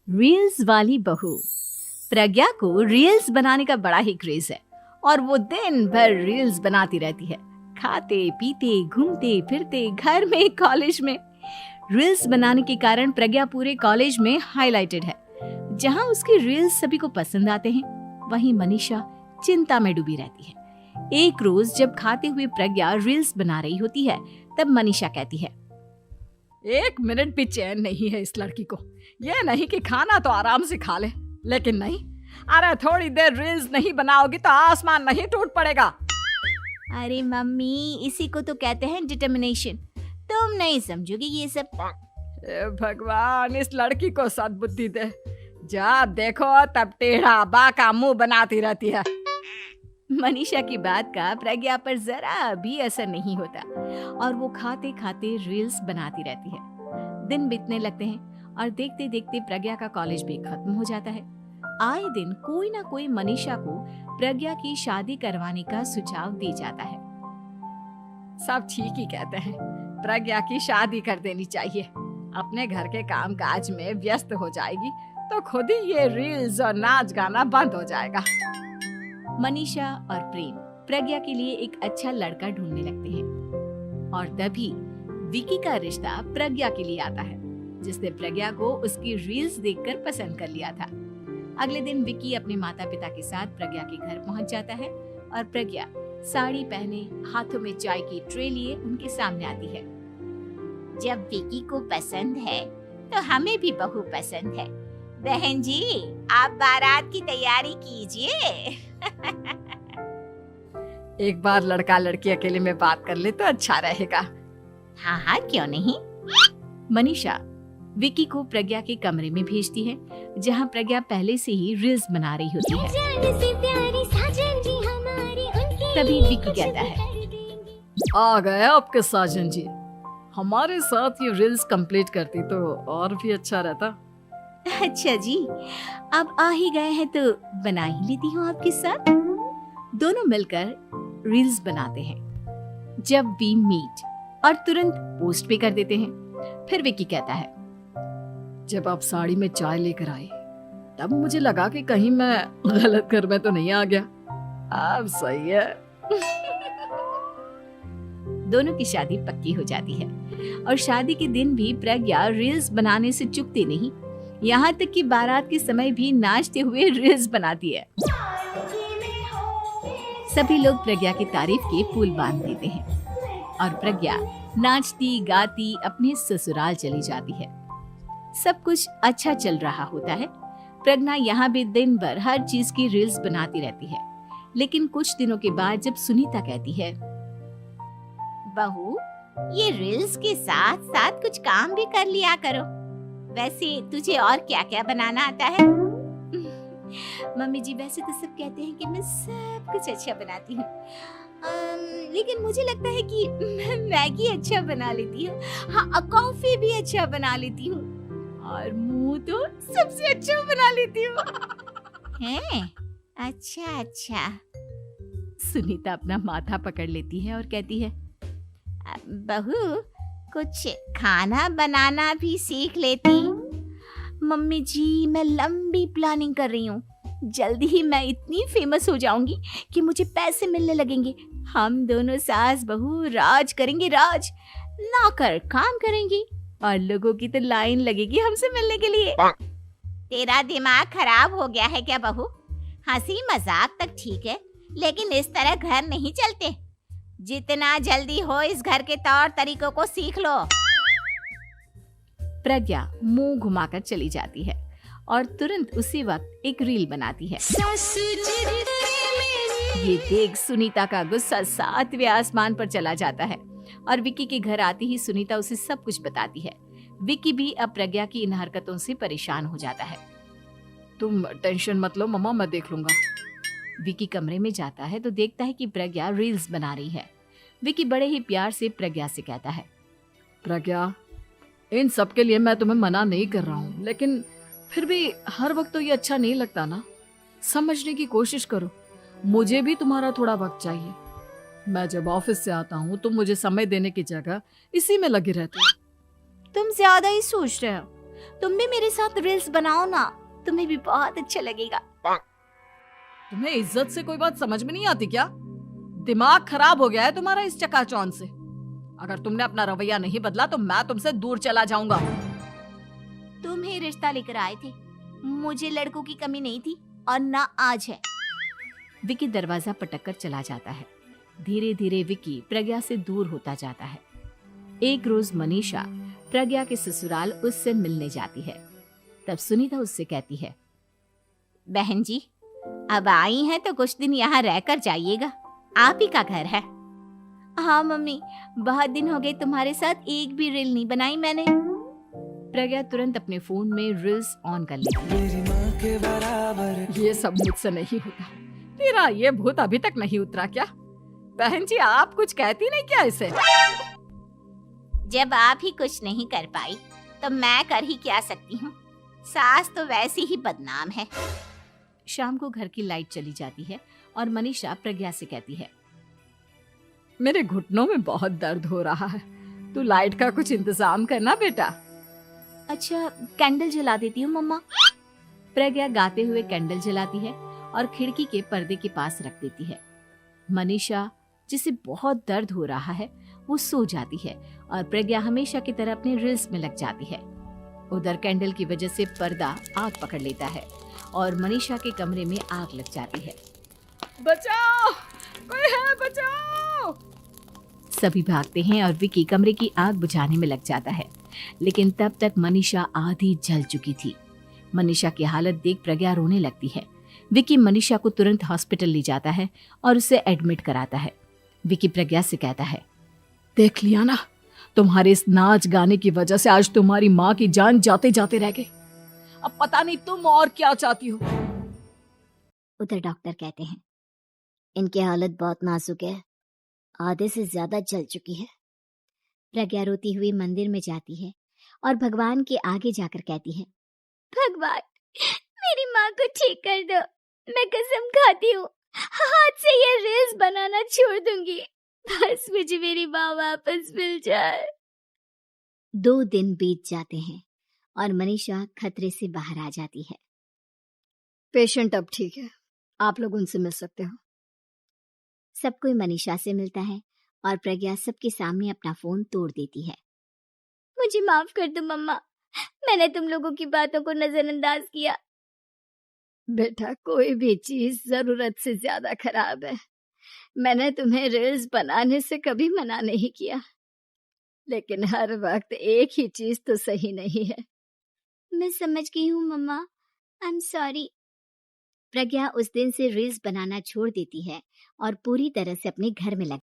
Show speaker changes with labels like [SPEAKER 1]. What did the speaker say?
[SPEAKER 1] Reels वाली बहू। प्रज्ञा को रील्स बनाने का बड़ा ही क्रेज है और वो दिन भर रील्स बनाती रहती है। खाते पीते घूमते फिरते घर में कॉलेज में रील्स बनाने के कारण प्रज्ञा पूरे कॉलेज में हाईलाइटेड है। जहां उसकी रील्स सभी को पसंद आते हैं, वहीं मनीषा चिंता में डूबी रहती है। एक रोज जब खाते हुए प्रज्ञा रील्स बना रही होती है, तब मनीषा कहती है,
[SPEAKER 2] 1 मिनट भी चैन नहीं है इस लड़की को। ये नहीं कि खाना तो आराम से खा ले, लेकिन नहीं, अरे थोड़ी देर रील्स नहीं बनाओगी तो आसमान नहीं टूट पड़ेगा।
[SPEAKER 1] अरे मम्मी, इसी को तो कहते हैं डिटर्मिनेशन। तुम नहीं समझोगी ये सब।
[SPEAKER 2] भगवान, इस लड़की को सद्बुद्धि दे। जब देखो तब टेढ़ा बाका मुंह बनाती रहती है।
[SPEAKER 1] मनीषा की बात का प्रज्ञा पर जरा भी असर नहीं होता और वो खाते खाते रील्स बनाती रहती है। दिन बीतने लगते हैं और देखते देखते प्रज्ञा का कॉलेज भी खत्म हो जाता है। आए दिन कोई ना कोई मनीषा को प्रज्ञा की शादी करवाने का सुझाव दे जाता है।
[SPEAKER 2] सब ठीक ही कहते हैं, प्रज्ञा की शादी कर देनी चाहिए। अपने घर के काम काज में व्यस्त हो जाएगी तो खुद ही ये रील्स और नाच गाना बंद हो जाएगा।
[SPEAKER 1] मनीषा और प्रेम प्रज्ञा के लिए एक अच्छा लड़का ढूंढने लगते हैं और तभी विकी का रिश्ता प्रज्ञा के लिए आता है, जिसने प्रज्ञा को उसकी रील्स देखकर पसंद कर लिया था। अगले दिन विकी अपने माता पिता के साथ प्रज्ञा के घर पहुंच जाता है और प्रज्ञा साड़ी पहने हाथों में चाय की ट्रे लिए उनके सामने आती है।
[SPEAKER 3] जब विकी को पसंद है तो हमें भी बहू पसंद है। बहन जी, आप बारात की तैयारी कीजिए।
[SPEAKER 2] एक बार लड़का लड़की अकेले में बात कर ले तो अच्छा रहेगा।
[SPEAKER 3] हाँ हाँ, क्यों नहीं।
[SPEAKER 1] मनीषा विकी को प्रज्ञा के कमरे में भेजती है, जहां प्रज्ञा पहले से ही रील्स बना रही होती है। तभी विकी कहता है,
[SPEAKER 2] आ गए आपके साजन जी। हमारे साथ ये रील्स कंप्लीट करती तो और भी अच्छा रहता।
[SPEAKER 1] अच्छा जी, अब आ ही गए हैं तो बना ही लेती हूँ आपके साथ। दोनों मिलकर रील्स बनाते हैं। जब वी मीट और तुरंत पोस्ट भी कर देते हैं। फिर विकी कहता है,
[SPEAKER 2] जब आप साड़ी में चाय लेकर आए तब मुझे लगा कि कहीं मैं गलत घर में तो नहीं आ गया। अब सही है।
[SPEAKER 1] दोनों की शादी पक्की हो जाती है और शादी के दिन भी प्रज्ञा रील्स बनाने से चूकती नहीं। यहाँ तक कि बारात के समय भी नाचते हुए रील्स बनाती है। सभी लोग प्रज्ञा की तारीफ के पुल बांध देते हैं और प्रज्ञा नाचती गाती अपने ससुराल चली जाती है। सब कुछ अच्छा चल रहा होता है। प्रज्ञा यहाँ भी दिन भर हर चीज की रील्स बनाती रहती है। लेकिन कुछ दिनों के बाद जब सुनीता कहती है,
[SPEAKER 3] बहू, ये रील्स के साथ साथ कुछ काम भी कर लिया करो। वैसे तुझे और क्या क्या बनाना आता है?
[SPEAKER 1] मम्मी जी, वैसे तो सब कहते हैं कि मैं सब कुछ अच्छा बनाती हूँ, लेकिन मुझे लगता है कि मैं मैगी अच्छा बना लेती हूँ। हाँ, कॉफी भी अच्छा बना लेती हूँ और मुंह तो सबसे अच्छा बना लेती हूँ।
[SPEAKER 3] हैं? अच्छा अच्छा।
[SPEAKER 1] सुनीता अपना माथा पकड़ लेती है और कहती है,
[SPEAKER 3] बहू, कुछ खाना बनाना भी सीख लेती।
[SPEAKER 1] मम्मी जी, मैं लंबी प्लानिंग कर रही हूँ। जल्दी ही मैं इतनी फेमस हो जाऊंगी कि मुझे पैसे मिलने लगेंगे। हम दोनों सास बहू राज करेंगे, राज। नौकर काम करेंगी और लोगों की तो लाइन लगेगी हमसे मिलने के लिए।
[SPEAKER 3] तेरा दिमाग खराब हो गया है क्या बहू? हंसी मजाक तक ठीक है, लेकिन इस तरह घर नहीं चलते। जितना जल्दी हो इस घर के तौर तरीकों को सीख लो।
[SPEAKER 1] प्रज्ञा मुंह घुमाकर चली जाती है और तुरंत उसी वक्त एक रील बनाती है। ये देख सुनीता का गुस्सा 7वें आसमान पर चला जाता है और विकी के घर आती ही सुनीता उसे सब कुछ बताती है। विकी भी अब प्रज्ञा की इन हरकतों से परेशान हो जाता है।
[SPEAKER 2] तुम टेंशन मत लो मम्मा, मैं देख लूंगा।
[SPEAKER 1] विकी कमरे में जाता है तो देखता है कि प्रज्ञा रील्स बना रही है। विकी बड़े ही प्यार से प्रज्ञा से कहता है,
[SPEAKER 2] प्रज्ञा, इन सब के लिए मैं तुम्हें मना नहीं कर रहा हूँ, लेकिन फिर भी हर वक्त तो ये अच्छा नहीं लगता ना। समझने की कोशिश करो, मुझे भी तुम्हारा थोड़ा वक्त चाहिए। मैं जब ऑफिस से आता हूँ तो मुझे समय देने की जगह इसी में लगे रहते हो।
[SPEAKER 1] तुम ज्यादा ही सोच रहे हो। तुम भी मेरे साथ रील्स बनाओ ना, तुम्हें भी बहुत अच्छा लगेगा।
[SPEAKER 2] तुम्हें इज्जत से कोई बात समझ में नहीं आती क्या? दिमाग खराब हो गया है तुम्हारा इस चकाचौंध से। अगर तुमने अपना रवैया नहीं बदला तो मैं तुमसे दूर चला जाऊंगा।
[SPEAKER 3] तुम ही रिश्ता लेकर आए थे, मुझे लड़कों की कमी नहीं थी और ना आज है।
[SPEAKER 1] विकी दरवाजा पटककर चला जाता है। धीरे धीरे विकी प्रज्ञा से दूर होता जाता है। एक रोज मनीषा प्रज्ञा के ससुराल उससे मिलने जाती है। तब सुनीता उससे कहती है,
[SPEAKER 3] बहन जी, अब आई हैं तो कुछ दिन यहाँ रहकर जाइएगा, आप ही का घर है।
[SPEAKER 1] हाँ मम्मी, बहुत दिन हो गए तुम्हारे साथ एक भी रील नहीं बनाई मैंने। प्रज्ञा तुरंत अपने फोन में रील्स ऑन कर लेती है।
[SPEAKER 2] ये सब मुझसे नहीं होता। तेरा ये भूत अभी तक नहीं उतरा क्या? बहन जी, आप कुछ कहती नहीं क्या इसे?
[SPEAKER 3] जब आप ही कुछ नहीं कर पाई तो मैं कर ही क्या सकती हूँ। सास तो वैसी ही बदनाम है।
[SPEAKER 1] शाम को घर की लाइट चली जाती है और मनीषा प्रज्ञा से कहती है,
[SPEAKER 2] मेरे घुटनों में बहुत दर्द हो रहा है, तू लाइट का कुछ इंतजाम करना बेटा।
[SPEAKER 1] अच्छा, कैंडल जला देती हूँ मम्मा। प्रज्ञा गाते हुए कैंडल जलाती है और खिड़की के पर्दे के पास रख देती है। मनीषा, जिसे बहुत दर्द हो रहा है, वो सो जाती है और प्रज्ञा हमेशा की तरह अपने रील्स में लग जाती है। उधर कैंडल की वजह से पर्दा आग पकड़ लेता है और मनीषा के कमरे में आग लग जाती है।
[SPEAKER 2] बचाओ, कोई है, बचाओ।
[SPEAKER 1] सभी भागते हैं और विकी कमरे की आग बुझाने में लग जाता है, लेकिन तब तक मनीषा आधी जल चुकी थी। मनीषा की हालत देख प्रज्ञा रोने लगती है। विकी मनीषा को तुरंत हॉस्पिटल ले जाता है और उसे एडमिट कराता है। विकी प्रज्ञा से कहता है,
[SPEAKER 2] देख लिया ना, तुम्हारे इस नाच गाने की वजह से आज तुम्हारी माँ की जान जाते जाते रह गई। अब पता नहीं तुम और क्या चाहती हो।
[SPEAKER 4] उधर डॉक्टर कहते हैं, इनकी हालत बहुत नाजुक है, आधे से ज्यादा जल चुकी है। प्रज्ञा रोती हुई मंदिर में जाती है और भगवान के आगे जाकर कहती है, भगवान, मेरी माँ को ठीक कर दो। मैं कसम खाती हूँ, हाथ से ये रील्स बनाना छोड़ दूंगी। बस मुझे मेरी माँ वापस मिल जाए। 2 दिन बीत जाते हैं और मनीषा खतरे से बाहर आ जाती है।
[SPEAKER 2] पेशेंट अब ठीक है, आप लोग उनसे मिल सकते हो।
[SPEAKER 4] सब कोई मनीषा से मिलता है और प्रज्ञा सबके सामने अपना फोन तोड़ देती है। मुझे माफ कर दो मम्मा, मैंने तुम लोगों की बातों को नजरअंदाज किया।
[SPEAKER 2] बेटा, कोई भी चीज जरूरत से ज्यादा खराब है। मैंने तुम्हें रील्स बनाने से कभी मना नहीं किया, लेकिन हर वक्त एक ही चीज तो सही नहीं है।
[SPEAKER 4] मैं समझ गई हूँ मम्मा, आई एम सॉरी। प्रज्ञा उस दिन से रील्स बनाना छोड़ देती है और पूरी तरह से अपने घर में लग